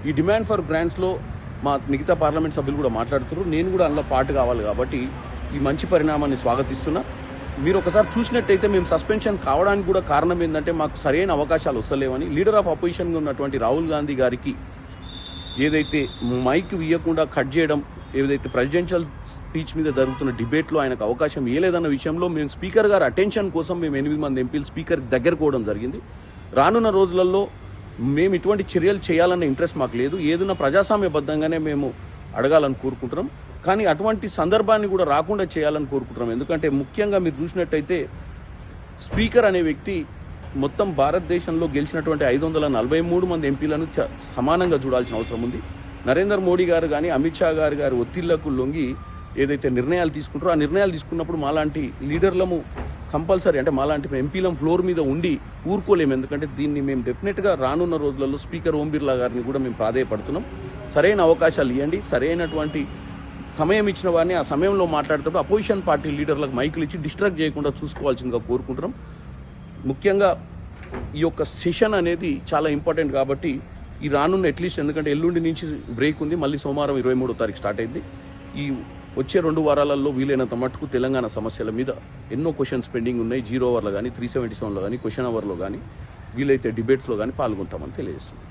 ఈ demand for గ్రాంట్స్లో మా మిగతా పార్లమెంట్ సభ్యులు కూడా మాట్లాడుతున్నారు. నేను కూడా అందులో పార్ట్ కావాలి కాబట్టి ఈ మంచి పరిణామాన్ని స్వాగతిస్తున్నా. మీరు ఒకసారి చూసినట్టయితే మేము సస్పెన్షన్ కావడానికి కూడా కారణం ఏంటంటే మాకు సరైన అవకాశాలు వస్తలేవని లీడర్ ఆఫ్ అపోజిషన్గా ఉన్నటువంటి రాహుల్ గాంధీ గారికి ఏదైతే మైక్ ఇవ్వకుండా కట్ చేయడం, ఏదైతే ప్రెసిడెన్షియల్ స్పీచ్ మీద జరుగుతున్న డిబేట్లో ఆయనకు అవకాశం ఇవ్వలేదన్న విషయంలో మేము స్పీకర్ గారు అటెన్షన్ కోసం మేము 8 మంది ఎంపీలు స్పీకర్ దగ్గరకు పోవడం జరిగింది. రానున్న రోజులలో మేము ఇటువంటి చర్యలు చేయాలన్న ఇంట్రెస్ట్ మాకు లేదు. ఏదైనా ప్రజాస్వామ్యబద్ధంగానే మేము అడగాలని కోరుకుంటున్నాం. కానీ అటువంటి సందర్భాన్ని కూడా రాకుండా చేయాలని కోరుకుంటున్నాం. ఎందుకంటే ముఖ్యంగా మీరు చూసినట్టయితే స్పీకర్ అనే వ్యక్తి మొత్తం భారతదేశంలో గెలిచినటువంటి 543 మంది ఎంపీలను సమానంగా చూడాల్సిన అవసరం ఉంది. నరేంద్ర మోడీ గారు కానీ అమిత్ షా గారి ఒత్తిళ్లకు లొంగి ఏదైతే నిర్ణయాలు తీసుకుంటారో ఆ నిర్ణయాలు తీసుకున్నప్పుడు మాలాంటి లీడర్లము కంపల్సరీ అంటే మాలాంటి ఎంపీలం ఫ్లోర్ మీద ఉండి ఊరుకోలేము. ఎందుకంటే దీన్ని మేము డెఫినెట్గా రానున్న రోజులలో స్పీకర్ ఓం బిర్లా గారిని కూడా మేము ప్రాధేయపడుతున్నాం. సరైన అవకాశాలు ఇవ్వండి, సరైనటువంటి సమయం ఇచ్చిన వారిని ఆ సమయంలో మాట్లాడుతూ అపోజిషన్ పార్టీ లీడర్లకు మైకులు ఇచ్చి డిస్ట్రాక్ట్ చేయకుండా చూసుకోవాల్సిందిగా కోరుకుంటున్నాం. ముఖ్యంగా ఈ యొక్క సెషన్ అనేది చాలా ఇంపార్టెంట్ కాబట్టి ఈ రానున్న అట్లీస్ట్ ఎందుకంటే ఎల్లుండి నుంచి బ్రేక్ ఉంది, మళ్ళీ సోమవారం 23వ తారీఖు స్టార్ట్ అయింది. ఈ వచ్చే 2 వారాలలో వీలైనంత మట్టుకు తెలంగాణ సమస్యల మీద ఎన్నో క్వశ్చన్స్ పెండింగ్ ఉన్నాయి. 0 అవర్లో కానీ 377లో కానీ క్వశ్చన్ అవర్లో కానీ వీలైతే డిబేట్స్లో కానీ పాల్గొంటామని తెలియజేస్తుంది.